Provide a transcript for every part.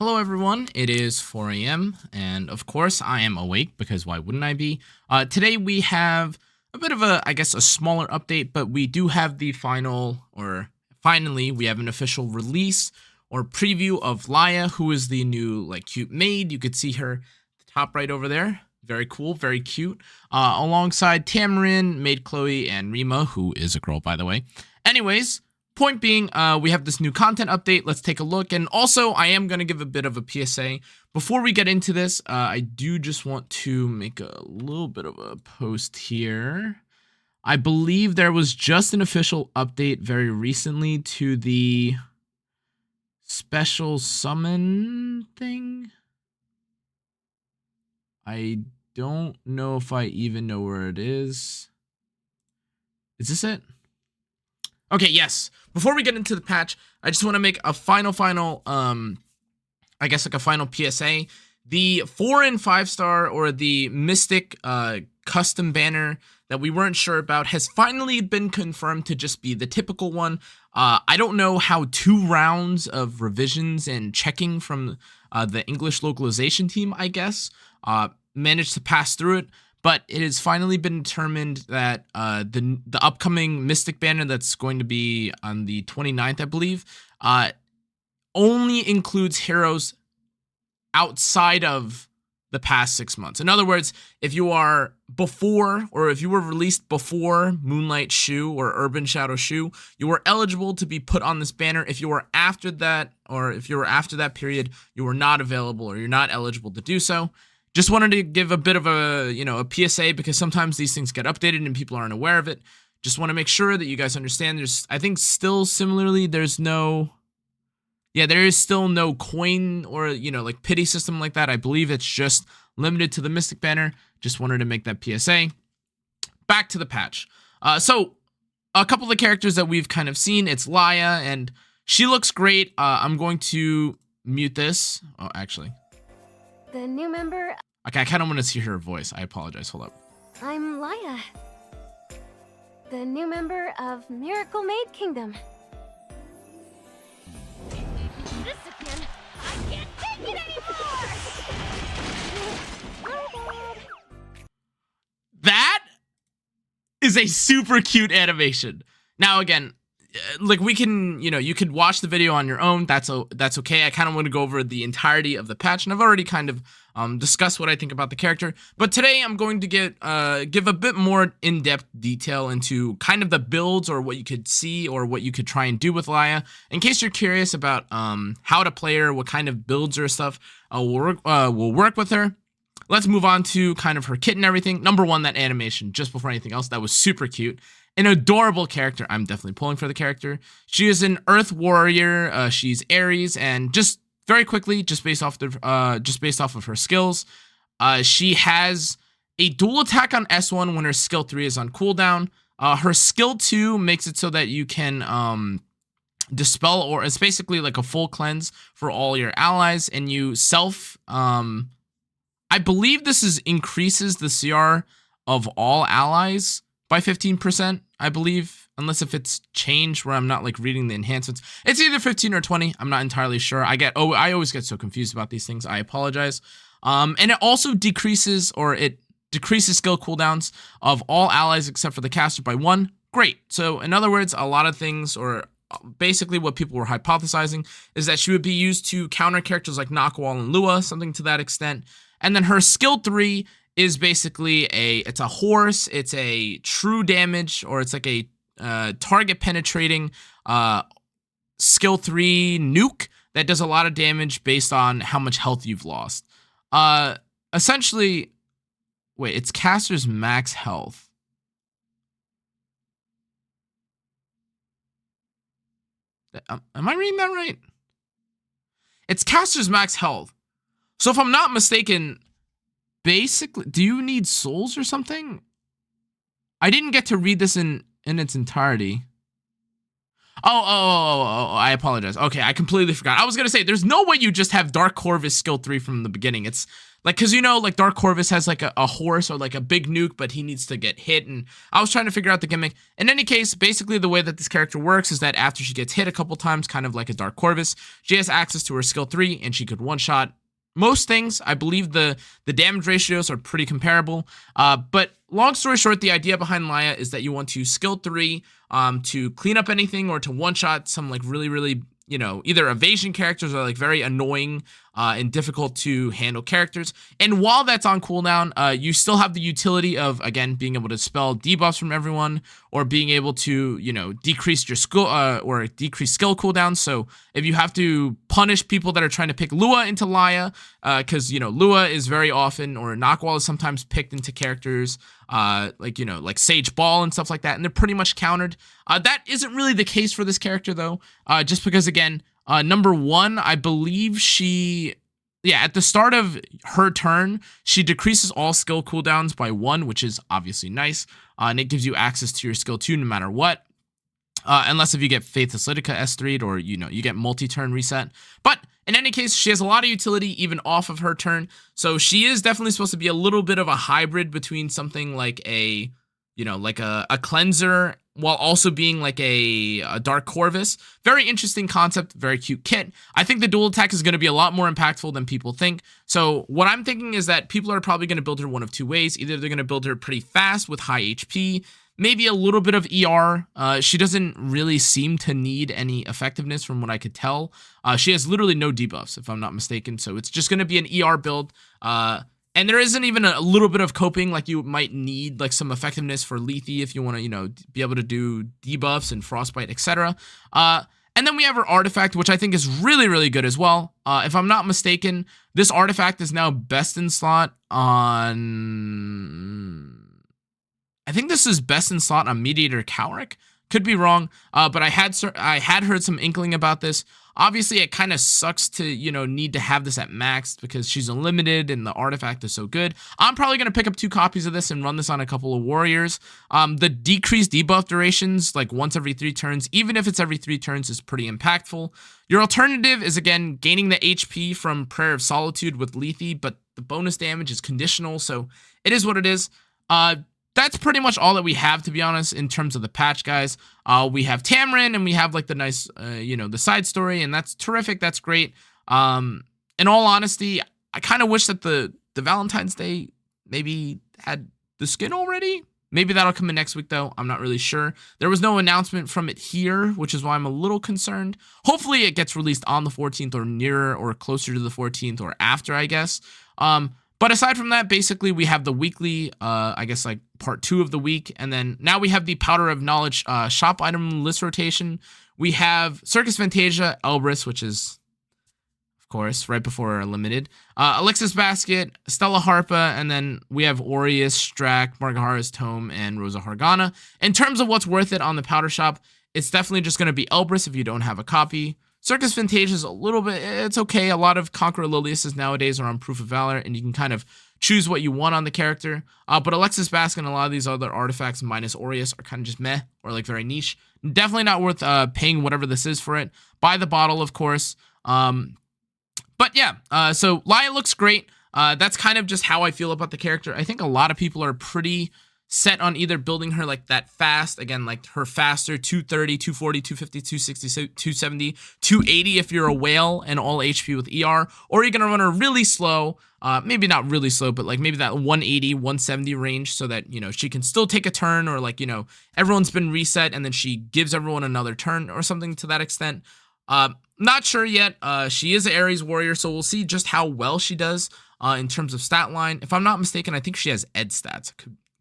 Hello everyone, it is 4 a.m. and of course I am awake because why wouldn't I be? Today we have a bit of a, I guess, a smaller update, but we do have the finally we have an official release or preview of Liia, who is the new cute maid. You could see her at the top right over there. Very cool, very cute. Alongside Tamarin, Maid Chloe, and Rima, who is a girl by the way. Anyways, point being, we have this new content update. Let's take a look. And also, I am going to give a bit of a PSA. Before we get into this, I do just want to make a little bit of a post here. I believe there was just an official update very recently to the special summon thing. I don't know if I even know where it is. Is this it? Okay, yes. Before we get into the patch, I just want to make a final I guess a final PSA. The 4 and 5 star or the Mystic custom banner that we weren't sure about has finally been confirmed to just be the typical one. I don't know how 2 rounds of revisions and checking from the English localization team, I guess, managed to pass through it. But it has finally been determined that the upcoming Mystic banner that's going to be on the 29th, I believe, only includes heroes outside of the past 6 months. In other words, if you are before, or if you were released before Moonlight Shu or Urban Shadow Shu, you were eligible to be put on this banner. If you were after that, or if you were after that period, you were not available or you're not eligible to do so. Just wanted to give a bit of a, a PSA because sometimes these things get updated and people aren't aware of it. Just want to make sure that you guys understand. There's, I think still similarly, there is still no coin or, pity system like that. I believe it's just limited to the Mystic banner. Just wanted to make that PSA. Back to the patch. So a couple of the characters that we've kind of seen, it's Liia and she looks great. I'm going to mute this. Oh, actually. The new member. Okay, I kind of want to see her voice. I apologize. Hold up. I'm Liia. The new member of Miracle Maid Kingdom. This again. I can't take it anymore! That is a super cute animation. Now, again, we can, you could watch the video on your own. That's okay. I kind of want to go over the entirety of the patch, and I've already kind of discussed what I think about the character. But today I'm going to give a bit more in-depth detail into kind of the builds or what you could see or what you could try and do with Liia. In case you're curious about how to play her, what kind of builds or stuff will work with her. Let's move on to kind of her kit and everything. Number one, that animation, just before anything else, that was super cute. An adorable character. I'm definitely pulling for the character. She is an Earth Warrior. She's Aries, and just very quickly, just based off of her skills, she has a dual attack on S1 when her skill 3 is on cooldown. Her skill 2 makes it so that you can dispel, or it's basically like a full cleanse for all your allies, and you I believe this increases the CR of all allies by 15%, I believe, unless if it's changed where I'm not reading the enhancements. It's either 15 or 20. I'm not entirely sure. I always get so confused about these things. I apologize. And it also decreases skill cooldowns of all allies except for the caster by 1. Great. So in other words, a lot of things, or basically what people were hypothesizing, is that she would be used to counter characters like Knockwall and Lua, something to that extent. And then her skill 3 is basically it's a horse. It's a true damage, or it's like a target penetrating skill 3 nuke that does a lot of damage based on how much health you've lost. Essentially, wait, it's caster's max health. Am I reading that right? It's caster's max health. So if I'm not mistaken, basically, do you need souls or something? I didn't get to read this in its entirety. I apologize. Okay, I completely forgot. I was gonna say, there's no way you just have Dark Corvus skill 3 from the beginning. It's like, cause like Dark Corvus has like a horse or like a big nuke, but he needs to get hit. And I was trying to figure out the gimmick. In any case, basically the way that this character works is that after she gets hit a couple times, kind of like a Dark Corvus, she has access to her skill 3 and she could one-shot most things. I believe the damage ratios are pretty comparable. But long story short, the idea behind Liia is that you want to skill 3 to clean up anything or to one-shot some like really, either evasion characters or like very annoying and difficult to handle characters. And while that's on cooldown, you still have the utility of, again, being able to spell debuffs from everyone or being able to, decrease your skill or decrease skill cooldowns. So if you have to punish people that are trying to pick Liia into Liia, because, Liia is very often, or Knockwall is sometimes picked into characters like Sage Ball and stuff like that, and they're pretty much countered. That isn't really the case for this character though, just because again, number 1, I believe at the start of her turn, she decreases all skill cooldowns by 1, which is obviously nice, and it gives you access to your skill 2 no matter what. Unless if you get Faith Athletica S3'd or, you get multi-turn reset. But in any case, she has a lot of utility even off of her turn. So she is definitely supposed to be a little bit of a hybrid between something like a cleanser while also being like a Dark Corvus. Very interesting concept, very cute kit. I think the dual attack is going to be a lot more impactful than people think. So what I'm thinking is that people are probably going to build her one of two ways. Either they're going to build her pretty fast with high HP, maybe a little bit of ER. She doesn't really seem to need any effectiveness from what I could tell. She has literally no debuffs, if I'm not mistaken. So it's just going to be an ER build. And there isn't even a little bit of coping, like you might need like some effectiveness for Lethe if you want to, be able to do debuffs and frostbite, etc. And then we have her artifact, which I think is really good as well. If I'm not mistaken, this artifact is now best in slot on... I think this is best in slot on Mediator Cowric. Could be wrong, but I had heard some inkling about this. Obviously, it kind of sucks to, need to have this at max because she's unlimited and the artifact is so good. I'm probably going to pick up 2 copies of this and run this on a couple of warriors. The decreased debuff durations, like once every 3 turns, even if it's every 3 turns, is pretty impactful. Your alternative is, again, gaining the HP from Prayer of Solitude with Lethe, but the bonus damage is conditional, so it is what it is. That's pretty much all that we have, to be honest, in terms of the patch, guys. We have Tamarin, and we have, like, the nice, the side story, and that's terrific. That's great. In all honesty, I kind of wish that the Valentine's Day maybe had the skin already. Maybe that'll come in next week, though. I'm not really sure. There was no announcement from it here, which is why I'm a little concerned. Hopefully, it gets released on the 14th or nearer or closer to the 14th or after, I guess. But aside from that, basically, we have the weekly, I guess, like, part 2 of the week. And then now we have the Powder of Knowledge shop item list rotation. We have Circus Fantasia, Elbrus, which is, of course, right before Limited. Alexis Basket, Stella Harpa, and then we have Aureus, Strack, Margahara's Tome, and Rosa Hargana. In terms of what's worth it on the Powder Shop, it's definitely just going to be Elbrus if you don't have a copy. Circus Fantasia is a little bit, it's okay. A lot of Conqueror Liliuses nowadays are on Proof of Valor, and you can kind of choose what you want on the character. But Alexis Basket and a lot of these other artifacts minus Aureus are kind of just meh, or like very niche. Definitely not worth paying whatever this is for it. Buy the bottle, of course. But yeah, so Liia looks great. That's kind of just how I feel about the character. I think a lot of people are pretty set on either building her like that fast, again, like her faster 230, 240, 250, 260, 270, 280 if you're a whale and all HP with ER, or you're going to run her really slow, maybe not really slow, but like maybe that 180, 170 range so that, she can still take a turn, or like, everyone's been reset and then she gives everyone another turn or something to that extent. Not sure yet. She is an Ares warrior, so we'll see just how well she does in terms of stat line. If I'm not mistaken, I think she has Ed stats.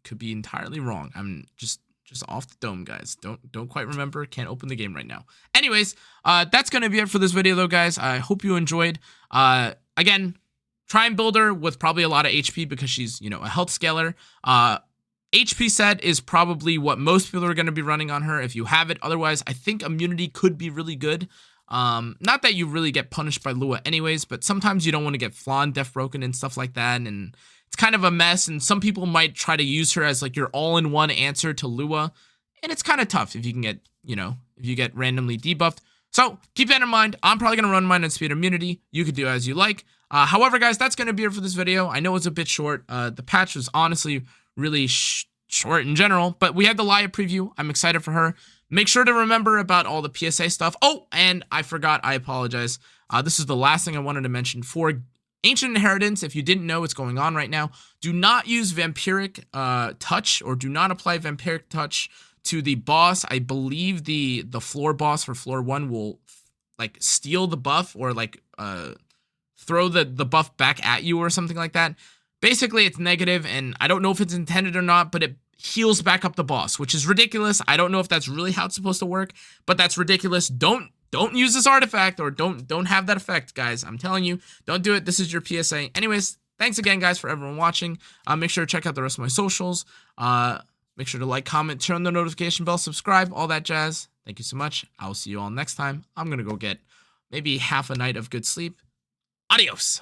Could be entirely wrong. I'm just off the dome, guys. Don't quite remember. Can't open the game right now. Anyways, that's gonna be it for this video, though, guys. I hope you enjoyed. Again, try and build her with probably a lot of HP because she's a health scaler. HP set is probably what most people are going to be running on her if you have it. Otherwise, I think immunity could be really good. Not that you really get punished by Liia anyways, but sometimes you don't want to get Flan Death Broken and stuff like that, and it's kind of a mess, and some people might try to use her as like your all-in-one answer to Liia, and it's kind of tough if you can get, if you get randomly debuffed. So keep that in mind. I'm probably going to run mine on speed immunity. You could do as you like. However, guys, that's going to be it for this video. I know it's a bit short. The patch was honestly really short in general, but we had the Liia preview. I'm excited for her. Make sure to remember about all the PSA stuff. Oh, and I forgot. I apologize. This is the last thing I wanted to mention. For Ancient Inheritance, if you didn't know what's going on right now, do not use Vampiric Touch, or do not apply Vampiric Touch to the boss. I believe the floor boss for floor 1 will like steal the buff, or like throw the buff back at you or something like that. Basically, it's negative, and I don't know if it's intended or not, but it heals back up the boss, which is ridiculous. I don't know if that's really how it's supposed to work, but that's ridiculous. Don't use this artifact, or don't have that effect, guys. I'm telling you, don't do it. This is your PSA. Anyways, thanks again, guys, for everyone watching. Make sure to check out the rest of my socials. Make sure to like, comment, turn on the notification bell, subscribe, all that jazz. Thank you so much. I'll see you all next time. I'm gonna go get maybe half a night of good sleep. Adios.